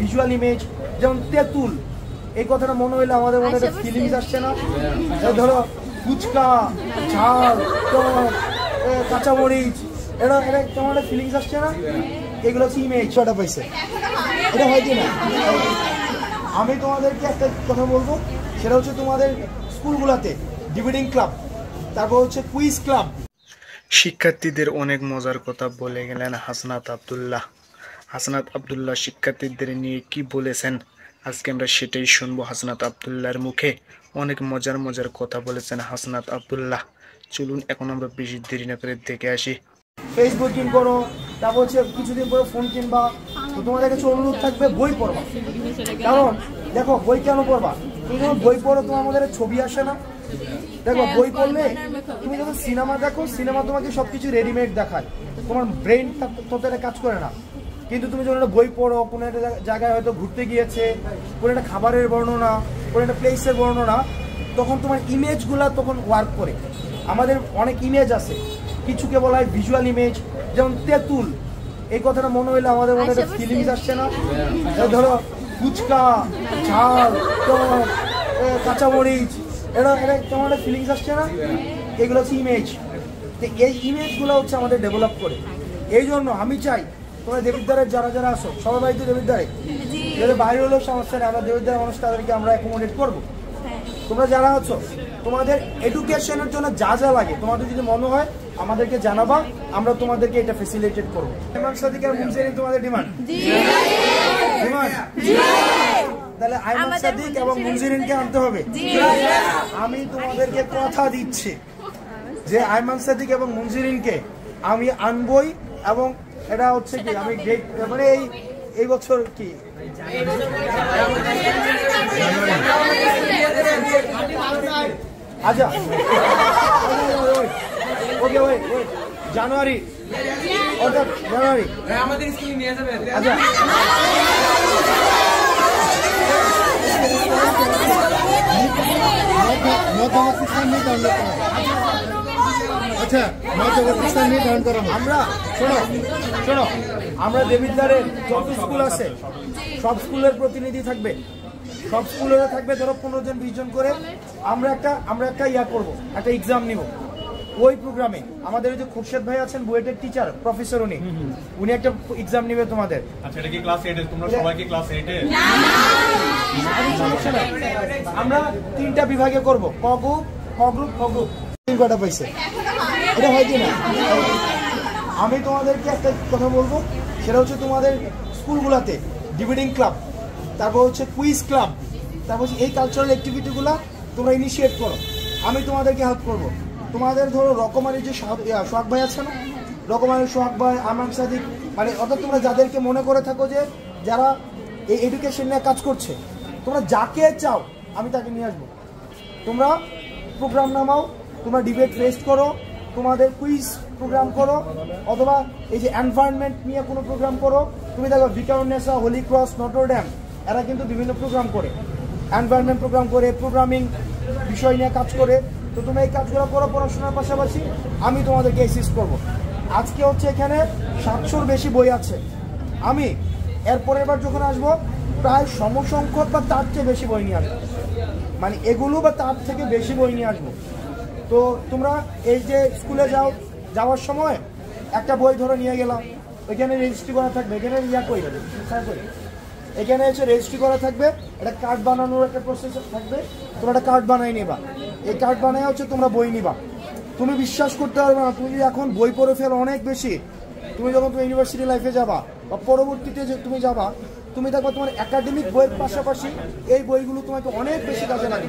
Visual image, যেমন তেঁতুল, এই কথাটা মনে হইলে আমাদের মনে একটা ফিলিংস আসছে না? ধরো ফুচকা, ঝাল, কাঁচামরিচ, এটা তোমার একটা ফিলিংস আসছে না? এগুলো হচ্ছে ইমেজ। ছটা পাইছে, এটা হয় কি না? আমি তোমাদেরকে একটা কথা বলবো, সেটা হচ্ছে তোমাদের স্কুলগুলোতে ডিবেটিং ক্লাব, তারপর হচ্ছে কুইজ ক্লাব। শিক্ষার্থীদের অনেক মজার কথা বলে গেলেন হাসনাত আব্দুল্লাহ। হাসনাত আব্দুল্লাহ শিক্ষার্থীদের নিয়ে কি বলেছেন আজকে আমরা সেটাই শুনবো হাসনাত আব্দুল্লাহর মুখে। অনেক মজার মজার কথা বলেছেন হাসনাত আব্দুল্লাহ। চলুন এখন আমরা বেশি দেরি না করে দেখে আসি। ফেসবুক কিন করো, তারপর হচ্ছে কিছুদিন পরে ফোন কিনবা, তো তোমাদের কাছে অনুরোধ থাকবে বই পড়বা। কারণ দেখো, বই কেন পড়বা? তুমি যখন বই পড়ো তোমার মধ্যে ছবি আসে না? দেখো, বই পড়লে তুমি যখন সিনেমা দেখো, সিনেমা তোমাকে সবকিছু রেডিমেড দেখায়, তোমার ব্রেন ততটা কাজ করে না। কিন্তু তুমি যখন একটা বই পড়ো, কোনো একটা জায়গায় হয়তো ঘুরতে গিয়েছে, কোনো একটা খাবারের বর্ণনা, কোনো একটা প্লেসের বর্ণনা, তখন তোমার ইমেজগুলা তখন ওয়ার্ক করে। আমাদের অনেক ইমেজ আছে, কিছুকে বলা হয় ভিজুয়াল ইমেজ, যেমন তেঁতুল, এই কথাটা মনে হইলে আমাদের মনে একটা ফিলিংস আসছে না? ধরো ফুচকা, ঝাল, কাঁচামরিচ, এটা তোমার একটা ফিলিংস আসছে না? এগুলো হচ্ছে ইমেজ। তো এই ইমেজগুলো হচ্ছে আমাদের ডেভেলপ করে। এই জন্য আমি চাই তোমরা দেবিদ্বারের যারা যারা আসো, সবাই বাড়িতে দেবিদ্বারে, যাদের বাইরে হলেও সমস্যা নেই, আমরা দেবিদ্বারের মানুষ তাদেরকে আমরা অ্যাকোমোডেট করবো। তোমরা যারা আছো, তোমাদের এডুকেশনের জন্য যা যা লাগে তোমাদের যদি মনে হয় আমাদেরকে জানাবা, আমরা তোমাদেরকে এটা ফেসিলিটেট করবো। আইমান সাদিক আর মুনজিরিন তোমাদের ডিমান্ড? তাহলে আইমান সাদিক এবং মুনজিরিনকে আনতে হবে। আমি তোমাদেরকে কথা দিচ্ছি যে আইমান সাদিক এবং মুনজিরিনকে আমি আনবই, এবং এটা হচ্ছে কি আমি মানে এই বছর কি আচ্ছা ওকে ওই জানুয়ারি, অর্থাৎ জানুয়ারি আমাদের স্কুলে নিয়ে যাবে। আচ্ছা আমরা শোনো, আমরা দেবিদ্বারের যত স্কুল আছে সব স্কুলের প্রতিনিধি থাকবে, সব স্কুলের থাকবে ধরো 15 জন 20 জন করে। আমরা একটা ইয়া করবো, একটা এক্সাম নিব। ওই প্রোগ্রামে আমাদের যে খুরশেদ ভাই আছেন, বুয়েটের টিচার, প্রফেসর, উনি একটা এক্সাম নিবে তোমাদের। আচ্ছা, এটা কি ক্লাস 8 এর? তোমরা সবাই কি ক্লাস 8 এর? আমরা 3টা বিভাগে করব, ক গ্রুপ। কটা পাইছে, এটা হয় কি না? আমি তোমাদেরকে একটা কথা বলবো, সেটা হচ্ছে তোমাদের স্কুলগুলোতে ডিবেটিং ক্লাব, তারপর হচ্ছে কুইজ ক্লাব, তারপর হচ্ছে এই কালচারাল অ্যাক্টিভিটিগুলো তোমরা ইনিশিয়েট করো। আমি তোমাদেরকে হেল্প করবো। তোমাদের ধরো রকমারি যে সোহাগ ভাই আছে না, রকমারি সোহাগ ভাই, আমান সাদিক, মানে অর্থাৎ তোমরা যাদেরকে মনে করে থাকো যে যারা এই এডুকেশন নিয়ে কাজ করছে, তোমরা যাকে চাও আমি তাকে নিয়ে আসবো। তোমরা প্রোগ্রাম নামাও, তোমরা ডিবেট রেস্ট করো, তোমাদের কুইজ প্রোগ্রাম করো, অথবা এই যে এনভায়রনমেন্ট নিয়ে কোনো প্রোগ্রাম করো। তুমি দেখো ভিকারুন্নেসা, হোলি ক্রস, নটরডেম, এরা কিন্তু বিভিন্ন প্রোগ্রাম করে, এনভায়রনমেন্ট প্রোগ্রাম করে, প্রোগ্রামিং বিষয় নিয়ে কাজ করে। তো তুমি এই কাজগুলো করো পড়াশোনার পাশাপাশি, আমি তোমাদেরকে অ্যাসিস্ট করব। আজকে হচ্ছে এখানে 700-র বেশি বই আছে। আমি এরপরের বার যখন আসবো প্রায় সমসংখ্যক বা তার চেয়ে বেশি বই নিয়ে আসবো, মানে এগুলো বা তার থেকে বেশি বই নিয়ে আসবো। তো তোমরা এই যে স্কুলে যাওয়ার সময় একটা বই ধরে নিয়ে গেলাম, ওইখানে রেজিস্ট্রি করা থাকবে, এখানে এখানে এসে রেজিস্ট্রি করা থাকবে, একটা কার্ড বানানোর একটা প্রসেস থাকবে, তোমরা একটা কার্ড বানাই নিবা। এই কার্ড বানাই হচ্ছে তোমরা বই নিবা। তুমি বিশ্বাস করতে পারবে না, তুমি এখন বই পড়ে ফেলো অনেক বেশি, তুমি যখন তুমি ইউনিভার্সিটি লাইফে যাবা বা পরবর্তীতে যে তুমি যাবা, তুমি দেখবা তোমার একাডেমিক বইয়ের পাশাপাশি এই বইগুলো তোমাকে অনেক বেশি কাজে লাগে।